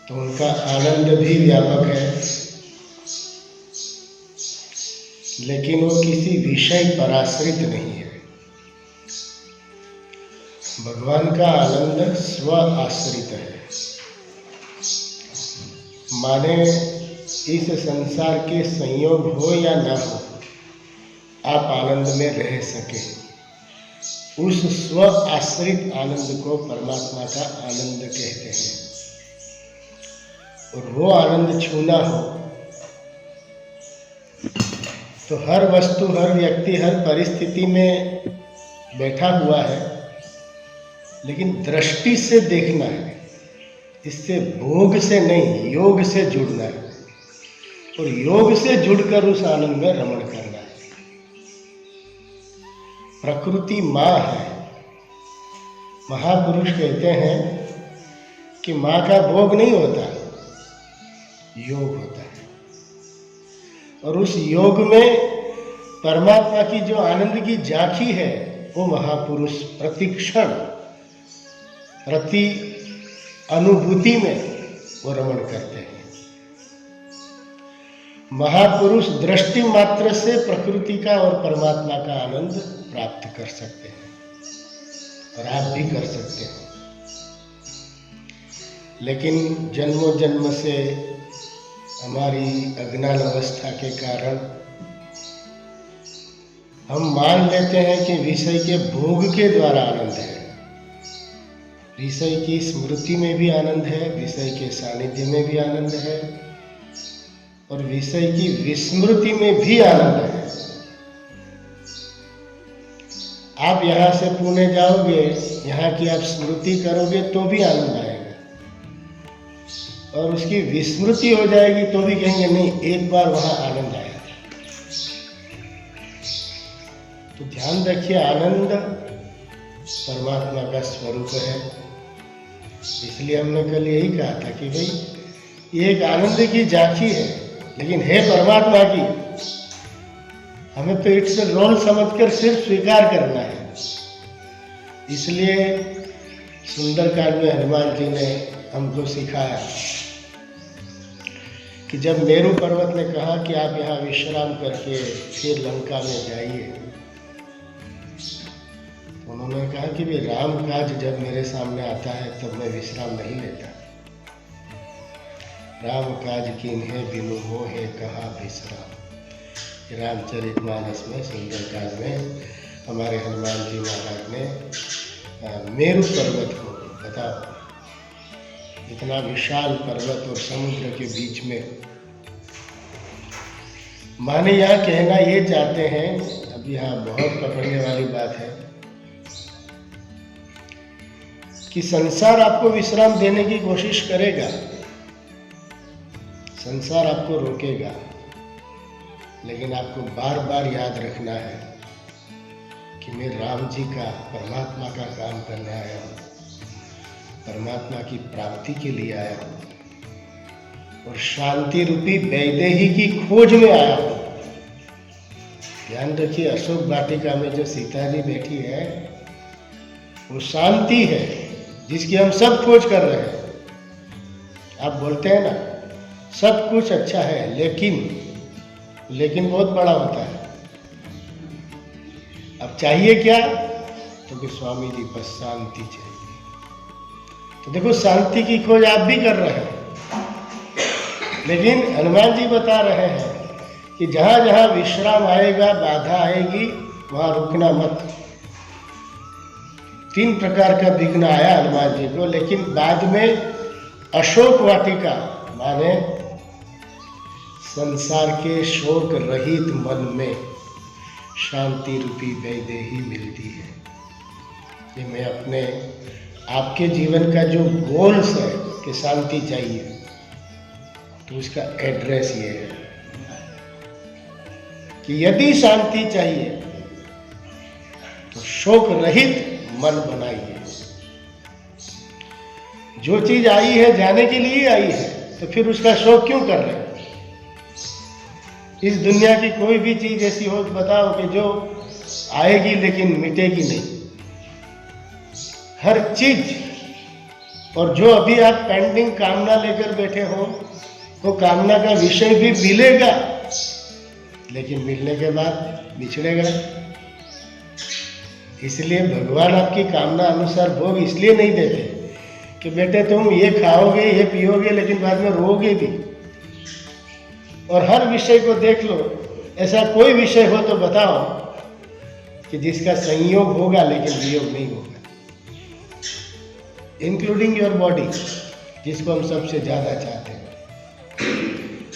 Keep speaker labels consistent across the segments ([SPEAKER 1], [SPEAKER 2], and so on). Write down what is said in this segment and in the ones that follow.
[SPEAKER 1] तो उनका आनंद भी व्यापक है, लेकिन वो किसी विषय पर आश्रित नहीं है। भगवान का आनंद स्व आश्रित है, माने इस संसार के संयोग हो या न हो, आप आनंद में रह सके। उस स्व आश्रित आनंद को परमात्मा का आनंद कहते हैं। और वो आनंद छूना हो तो हर वस्तु, हर व्यक्ति, हर परिस्थिति में बैठा हुआ है, लेकिन दृष्टि से देखना है, इससे भोग से नहीं, योग से जुड़ना है, और योग से जुड़कर उस आनंद में रमण करना है। प्रकृति माँ है। महापुरुष कहते हैं कि माँ का भोग नहीं होता, योग होता है। और उस योग में परमात्मा की जो आनंद की झांकी है, वो महापुरुष प्रतिक्षण, प्रति अनुभूति में वो रमण करते हैं। महापुरुष दृष्टि मात्र से प्रकृति का और परमात्मा का आनंद प्राप्त कर सकते हैं, और आप भी कर सकते हैं। लेकिन जन्मों जन्म से हमारी अज्ञान अवस्था के कारण हम मान लेते हैं कि विषय के भोग के द्वारा आनंद है। विषय की स्मृति में भी आनंद है, विषय के सानिध्य में भी आनंद है, और विषय की विस्मृति में भी आनंद है। आप यहाँ से पुणे जाओगे, यहाँ की आप स्मृति करोगे तो भी आनंद आएगा, और उसकी विस्मृति हो जाएगी तो भी कहेंगे नहीं, एक बार वहाँ आनंद आया था। तो ध्यान रखिए, आनंद परमात्मा का स्वरूप है। इसलिए हमने कल यही कहा था कि भाई ये एक आनंद की झांकी है, लेकिन है परमात्मा की। हमें तो इट्स रोल समझकर सिर्फ स्वीकार करना है। इसलिए सुंदरकांड में हनुमान जी ने हमको सिखाया कि जब मेरू पर्वत ने कहा कि आप यहाँ विश्राम करके फिर लंका में जाइए, उन्होंने कहा कि भी राम काज जब मेरे सामने आता है तब मैं विश्राम नहीं लेता। राम काज कीन्हे बिनु मोहे कहाँ विश्राम। रामचरितमानस में सुंदरकांड में हमारे हनुमान जी महाराज ने मेरू पर्वत को, बताओ इतना विशाल पर्वत और समुद्र के बीच में, माने यहाँ कहना ये चाहते हैं, अब यहाँ बहुत पकड़ने वाली बात है कि संसार आपको विश्राम देने की कोशिश करेगा, संसार आपको रोकेगा, लेकिन आपको बार बार याद रखना है कि मैं राम जी का, परमात्मा का काम करने आया हूँ, परमात्मा की प्राप्ति के लिए आया हूँ, और शांति रूपी वैदेही की खोज में आया हूँ। ध्यान रखिए, अशोक वाटिका में जो सीता जी बैठी है वो शांति है जिसकी हम सब खोज कर रहे हैं। आप बोलते हैं ना सब कुछ अच्छा है, लेकिन बहुत बड़ा होता है। अब चाहिए क्या? तो कि स्वामी जी बस शांति चाहिए। तो देखो, शांति की खोज आप भी कर रहे हैं, लेकिन हनुमान जी बता रहे हैं कि जहाँ जहाँ विश्राम आएगा, बाधा आएगी, वहाँ रुकना मत। 3 प्रकार का विघ्न आया हनुमान जी को, लेकिन बाद में अशोक वाटिका माने संसार के शोक रहित मन में शांति रूपी वैदेही मिलती है। कि मैं अपने आपके जीवन का जो गोल्स है कि शांति चाहिए, तो उसका एड्रेस ये है कि यदि शांति चाहिए तो शोक रहित मन बनाइए। जो चीज आई है जाने के लिए आई है, तो फिर उसका शोक क्यों कर रहे हैं? इस दुनिया की कोई भी चीज ऐसी हो बताओ कि जो आएगी लेकिन मिटेगी नहीं। हर चीज और जो अभी आप पेंडिंग कामना लेकर बैठे हो, वो कामना का विषय भी मिलेगा, लेकिन मिलने के बाद बिछड़ेगा। इसलिए भगवान आपकी कामना अनुसार भोग इसलिए नहीं देते कि बेटे तुम ये खाओगे ये पियोगे लेकिन बाद में रोओगे भी। और हर विषय को देख लो, ऐसा कोई विषय हो तो बताओ कि जिसका संयोग होगा लेकिन वियोग नहीं होगा, इंक्लूडिंग योर बॉडी, जिसको हम सबसे ज़्यादा चाहते हैं।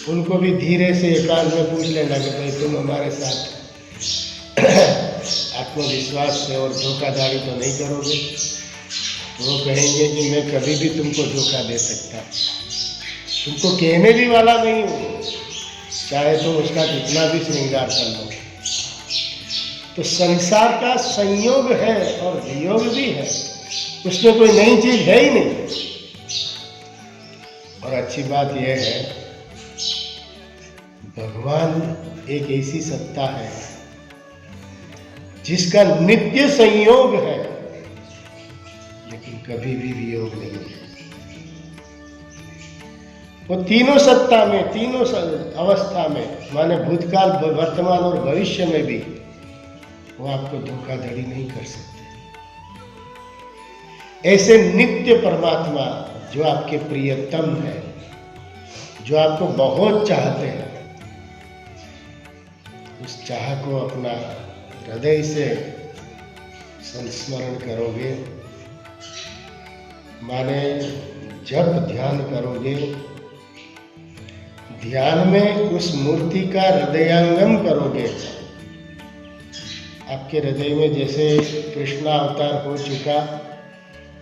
[SPEAKER 1] उनको भी धीरे से एकांत में पूछ लेना कि भाई तुम हमारे साथ आत्मविश्वास से और धोखाधड़ी तो नहीं करोगे। तो वो कहेंगे कि मैं कभी भी तुमको धोखा दे सकता, तुमको कहने भी वाला नहीं हूँ, चाहे तुम उसका कितना भी श्रृंगार कर लो। तो संसार का संयोग है और वियोग भी है, उसमें कोई नई चीज है ही नहीं। और अच्छी बात यह है, भगवान एक ऐसी सत्ता है जिसका नित्य संयोग है लेकिन कभी भी वियोग नहीं है। वो तीनों सत्ता में, तीनों अवस्था में, माने भूतकाल, वर्तमान और भविष्य में भी वो आपको धोखाधड़ी नहीं कर सकते। ऐसे नित्य परमात्मा जो आपके प्रियतम है, जो आपको बहुत चाहते हैं, उस चाह को अपना हृदय से संस्मरण करोगे, माने जब ध्यान करोगे, ध्यान में उस मूर्ति का हृदयंगम करोगे, आपके हृदय में जैसे कृष्णा अवतार हो चुका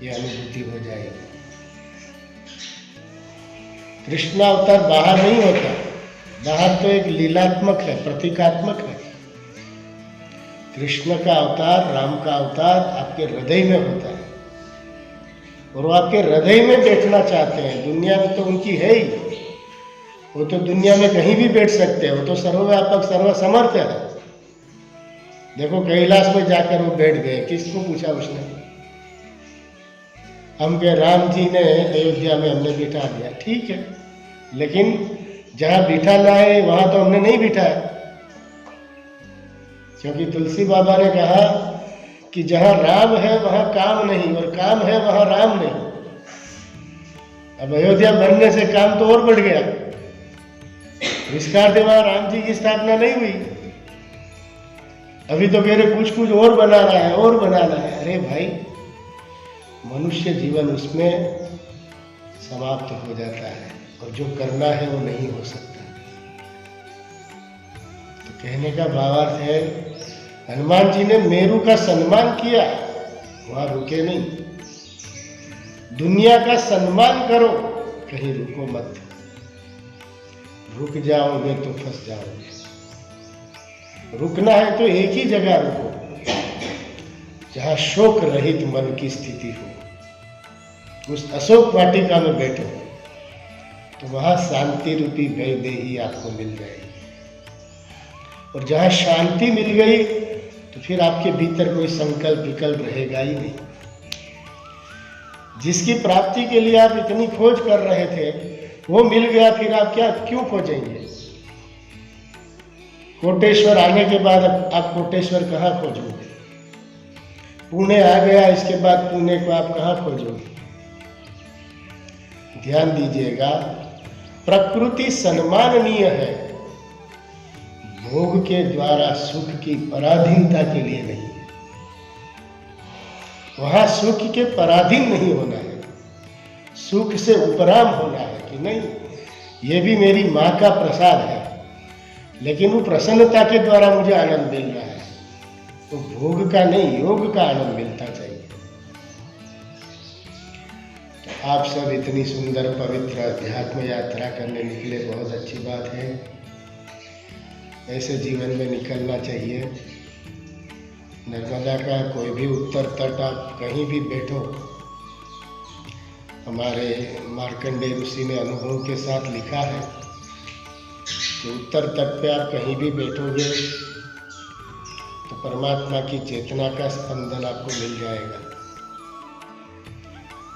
[SPEAKER 1] ये अनुभूति हो जाएगी। कृष्णा अवतार बाहर नहीं होता, बाहर तो एक लीलात्मक है, प्रतीकात्मक है। कृष्ण का अवतार, राम का अवतार आपके हृदय में होता है और वो आपके हृदय में बैठना चाहते हैं। दुनिया में तो उनकी है ही, वो तो दुनिया में कहीं भी बैठ सकते हैं, वो तो सर्वव्यापक सर्वसमर्थ है। देखो कैलाश में जाकर वो बैठ गए, किसको पूछा उसने? हम कहे राम जी ने अयोध्या में हमने बिठा दिया, ठीक है, लेकिन जहाँ बिठाना है वहां तो हमने नहीं बिठाया, क्योंकि तुलसी बाबा ने कहा कि जहाँ राम है वहाँ काम नहीं और काम है वहाँ राम नहीं। अब अयोध्या बनने से काम तो और बढ़ गया, विस्तार से वहाँ राम जी की स्थापना नहीं हुई। अभी तो कह रहे कुछ कुछ और बनाना है, और बनाना है। अरे भाई, मनुष्य जीवन उसमें समाप्त हो जाता है और जो करना है वो नहीं हो सकता। तो कहने का भावार्थ है, हनुमान जी ने मेरू का सम्मान किया, वहां रुके नहीं। दुनिया का सम्मान करो, कहीं रुको मत। रुक जाओगे तो फंस जाओगे। रुकना है तो एक ही जगह रुको, जहां शोक रहित मन की स्थिति हो। उस अशोक वाटिका में बैठो तो वहां शांति रूपी वैदेही आपको मिल जाएगी। और जहां शांति मिल गई तो फिर आपके भीतर कोई संकल्प विकल्प रहेगा ही नहीं। जिसकी प्राप्ति के लिए आप इतनी खोज कर रहे थे वो मिल गया, फिर आप क्यों खोजेंगे? कोटेश्वर आने के बाद आप कोटेश्वर कहाँ खोजोगे? पुणे आ गया, इसके बाद पुणे को आप कहाँ खोजोगे? ध्यान दीजिएगा, प्रकृति सम्माननीय है, भोग के द्वारा सुख की पराधीनता के लिए नहीं है। वहां सुख के पराधीन नहीं होना है, सुख से उपराम होना है कि नहीं, ये भी मेरी माँ का प्रसाद है, लेकिन वो प्रसन्नता के द्वारा मुझे आनंद मिल रहा है। तो भोग का नहीं, योग का आनंद मिलता चाहिए। तो आप सब इतनी सुंदर पवित्र अध्यात्म यात्रा करने निकले, बहुत अच्छी बात है। ऐसे जीवन में निकलना चाहिए। नर्मदा का कोई भी उत्तर तट आप कहीं भी बैठो, हमारे मार्कंडेय ऋषि ने अनुभव के साथ लिखा है कि उत्तर तट पे आप कहीं भी बैठोगे तो परमात्मा की चेतना का स्पंदन आपको मिल जाएगा।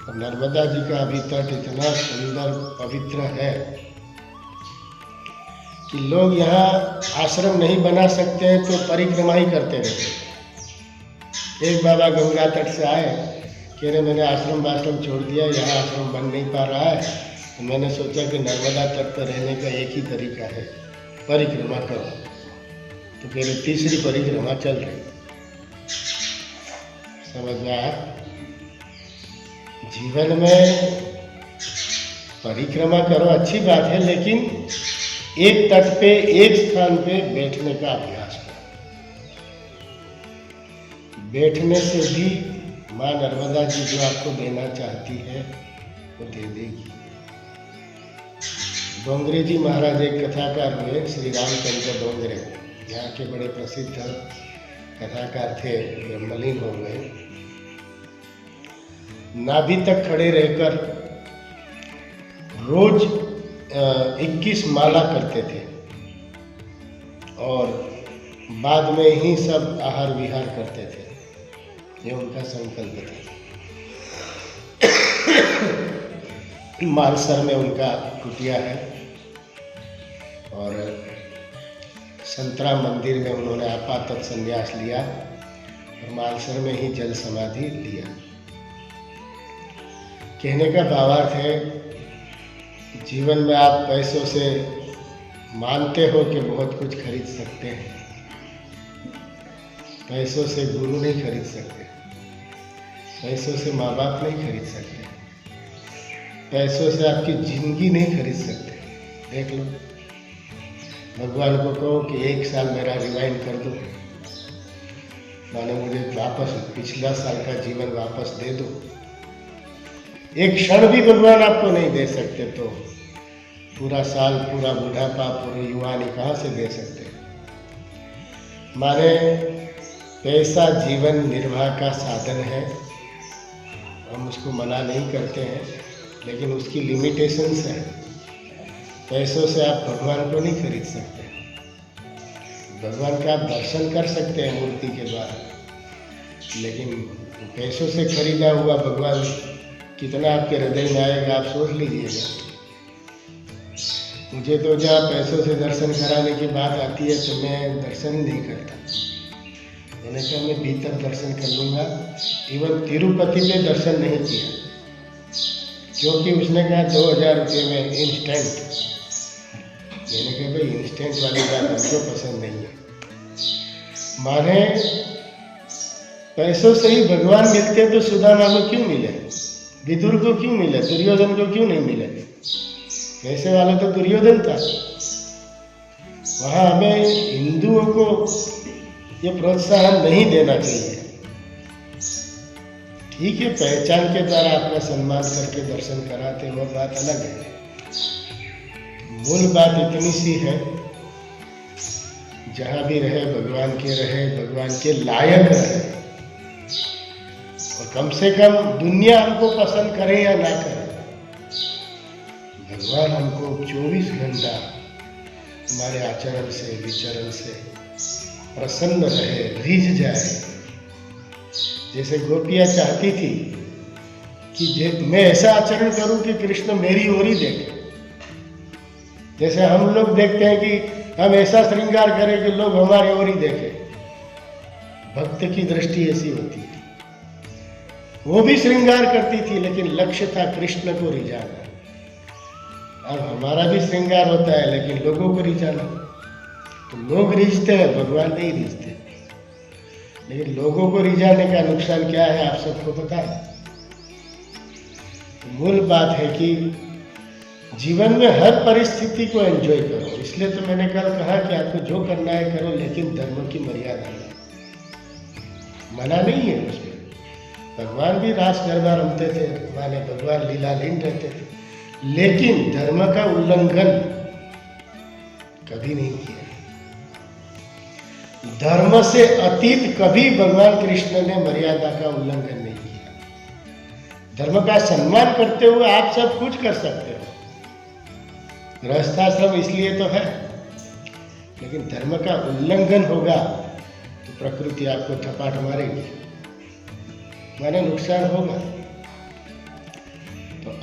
[SPEAKER 1] और नर्मदा जी का अभी तट इतना सुंदर पवित्र है कि लोग यहाँ आश्रम नहीं बना सकते हैं तो परिक्रमा ही करते रहते हैं। एक बाबा गंगा तट से आए, कह रहे मैंने आश्रम छोड़ दिया, यहाँ आश्रम बन नहीं पा रहा है, तो मैंने सोचा कि नर्मदा तट पर रहने का एक ही तरीका है, परिक्रमा करो। तो कह रहे तीसरी परिक्रमा चल रही। समझ में आया? जीवन में परिक्रमा करो अच्छी बात है, लेकिन एक तट पे एक स्थान पे बैठने का अभ्यास करो। बैठने से भी माँ नर्मदा जी जो आपको देना चाहती है वो दे देगी। डोंगरे जी महाराज एक कथाकार हुए, श्री रामचंद्र डोंगरे, यहाँ के बड़े प्रसिद्ध कथाकार थे, ब्रह्मलीन हो गए। नाभि तक खड़े रहकर रोज 21 माला करते थे और बाद में ही सब आहार विहार करते थे। ये उनका संकल्प था। मालसर में उनका कुटिया है और संतरा मंदिर में उन्होंने आपातत संन्यास लिया और मालसर में ही जल समाधि लिया। कहने का भावार्थ है, जीवन में आप पैसों से मानते हो कि बहुत कुछ खरीद सकते हैं, पैसों से गुरु नहीं खरीद सकते, पैसों से माँ बाप नहीं खरीद सकते, पैसों से आपकी जिंदगी नहीं खरीद सकते। देख लो, भगवान को कहो कि 1 साल मेरा रिवाइंड कर दो, मानो मुझे वापस पिछला साल का जीवन वापस दे दो। एक क्षण भी भगवान आपको नहीं दे सकते तो पूरा साल, पूरा बुढ़ापा, पूरी युवानी कहाँ से दे सकते? माने पैसा जीवन निर्वाह का साधन है, हम उसको मना नहीं करते हैं, लेकिन उसकी लिमिटेशंस है। पैसों से आप भगवान को नहीं खरीद सकते। भगवान का आप दर्शन कर सकते हैं मूर्ति के द्वारा, लेकिन पैसों से खरीदा हुआ भगवान कितना आपके हृदय में आएगा आप सोच लीजिएगा। मुझे तो जहाँ पैसों से दर्शन कराने की बात आती है तो मैं दर्शन ही नहीं करता। मैंने कहा मैं भीतर दर्शन कर लूँगा। इवन तिरुपति में दर्शन नहीं किया, क्योंकि उसने कहा 2000 रुपये में इंस्टेंट। मैंने कहा भाई इंस्टेंट वाली बात हमको पसंद नहीं है। माने पैसों से ही भगवान मिलते तो सुदामा को क्यों मिले, विदुर को क्यों मिले, दुर्योधन को क्यों नहीं मिले? पैसे वाला तो दुर्योधन था। वहाँ हमें हिंदुओं को ये प्रोत्साहन नहीं देना चाहिए। ठीक है, पहचान के द्वारा अपना सम्मान करके दर्शन कराते, वो बात अलग है। मूल बात इतनी सी है, जहाँ भी रहे भगवान के लायक रहे, और कम से कम दुनिया हमको पसंद करे या ना करे, भगवान हमको 24 घंटा हमारे आचरण से, विचरण से प्रसन्न रहे, रिझ जाए। जैसे गोपियाँ चाहती थी कि मैं ऐसा आचरण करूं कि कृष्ण मेरी ओर ही देखे। जैसे हम लोग देखते हैं कि हम ऐसा श्रृंगार करें कि लोग हमारी ओर ही देखें। भक्त की दृष्टि ऐसी होती है। वो भी श्रृंगार करती थी, लेकिन लक्ष्य था कृष्ण को रिझाना। अब हमारा भी श्रृंगार होता है, लेकिन लोगों को रिझाना। तो लोग रिझते हैं, भगवान नहीं रिझते। लेकिन लोगों को रिझाने का नुकसान क्या है आप सबको पता है। मूल बात है कि जीवन में हर परिस्थिति को एंजॉय करो। इसलिए तो मैंने कल कहा कि आपको जो करना है करो, लेकिन धर्म की मर्यादा में। मना नहीं है उसमें। भगवान भी रास गरबा रमते थे, माने भगवान लीलालीन रहते थे, लेकिन धर्म का उल्लंघन कभी नहीं किया। धर्म से अतीत कभी भगवान कृष्ण ने मर्यादा का उल्लंघन नहीं किया। धर्म का सम्मान करते हुए आप सब कुछ कर सकते हो। गृहस्थाश्रम इसलिए तो है, लेकिन धर्म का उल्लंघन होगा तो प्रकृति आपको थपाट मारेगी, माने नुकसान होगा।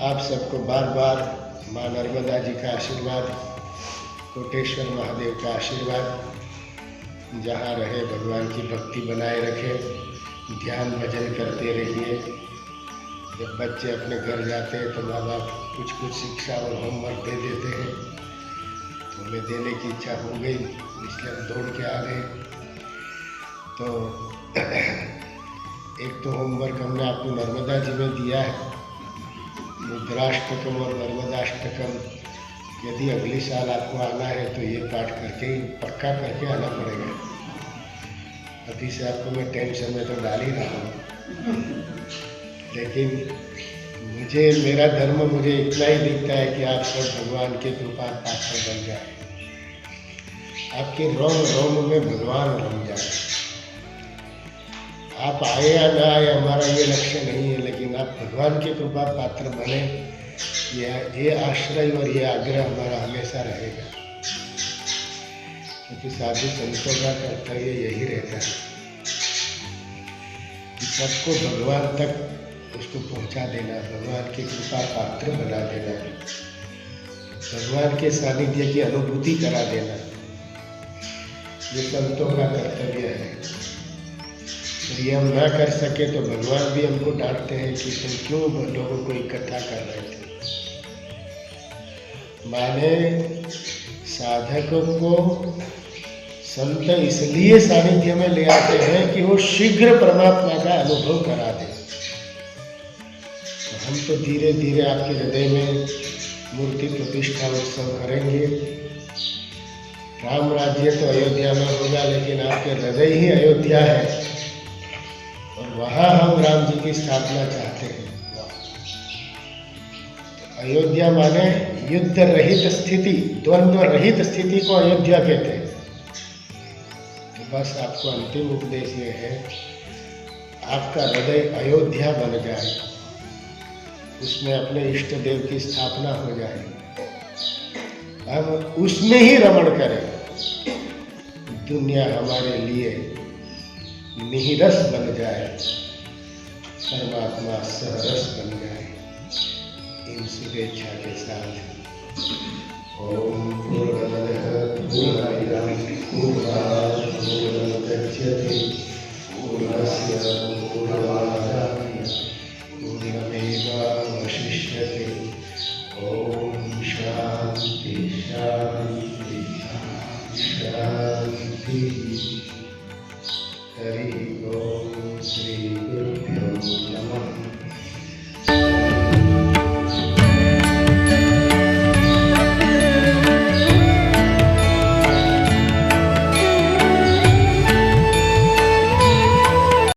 [SPEAKER 1] आप सबको बार बार माँ नर्मदा जी का आशीर्वाद, कोटेश्वर महादेव का आशीर्वाद, जहाँ रहे भगवान की भक्ति बनाए रखे, ध्यान भजन करते रहिए। जब बच्चे अपने घर जाते हैं तो माँ बाप कुछ कुछ शिक्षा और होमवर्क दे देते हैं, तो हमें देने की इच्छा हो गई, इसलिए हम दौड़ के आ गए। तो एक तो होमवर्क हमने आपको नर्मदा जी में दिया है, रुद्राष्टकम और नर्मदाष्टकम। यदि अगले साल आपको आना है तो ये पाठ करके ही, पक्का करके आना पड़ेगा। अभी से आपको मैं टेंशन में तो डाल ही रहा हूँ, लेकिन मेरा धर्म मुझे इतना ही दिखता है कि आप सब भगवान के कृपा पात्र बन जाए, आपके रोम रोम में भगवान रम जाए। आप आए या ना आए, हमारा ये लक्ष्य नहीं है, लेकिन आप भगवान के कृपा पात्र बने, ये आश्रय और ये आग्रह हमारा हमेशा रहेगा। क्योंकि साधु संतों का कर्तव्य यही रहता है कि सबको भगवान तक उसको पहुंचा देना, भगवान की कृपा पात्र बना देना, भगवान के सानिध्य की अनुभूति करा देना, ये संतों का कर्तव्य है। ये हम ना कर सके तो भगवान भी हमको डांटते हैं कि तुम क्यों लोगों को इकट्ठा कर रहे थे। माने साधकों को संत इसलिए सानिध्य में ले आते हैं कि वो शीघ्र परमात्मा का अनुभव करा दे। हम तो धीरे धीरे आपके हृदय में मूर्ति प्रतिष्ठा उत्सव करेंगे। राम राज्य तो अयोध्या में होगा, लेकिन आपके हृदय ही अयोध्या है, और वहाँ हम राम जी की स्थापना चाहते हैं। तो अयोध्या माने युद्ध रहित स्थिति, द्वंद्व रहित स्थिति को अयोध्या कहते हैं। तो बस आपको अंतिम उपदेश ये है, आपका हृदय अयोध्या बन जाए, उसमें अपने इष्ट देव की स्थापना हो जाए, हम उसमें ही रमण करें, दुनिया हमारे लिए निहिरस बन जाए, परमात्मा सहरस बन जाए। इन शुभेच्छा के साथ ओम पूर्णमदः पूर्णमिदं पूर्णात् पूर्णस्य पूर्णमादाय पूर्णमेवावशिष्यते। ओम शांति शांति शांति। हरि ओम श्री गुरुभ्यो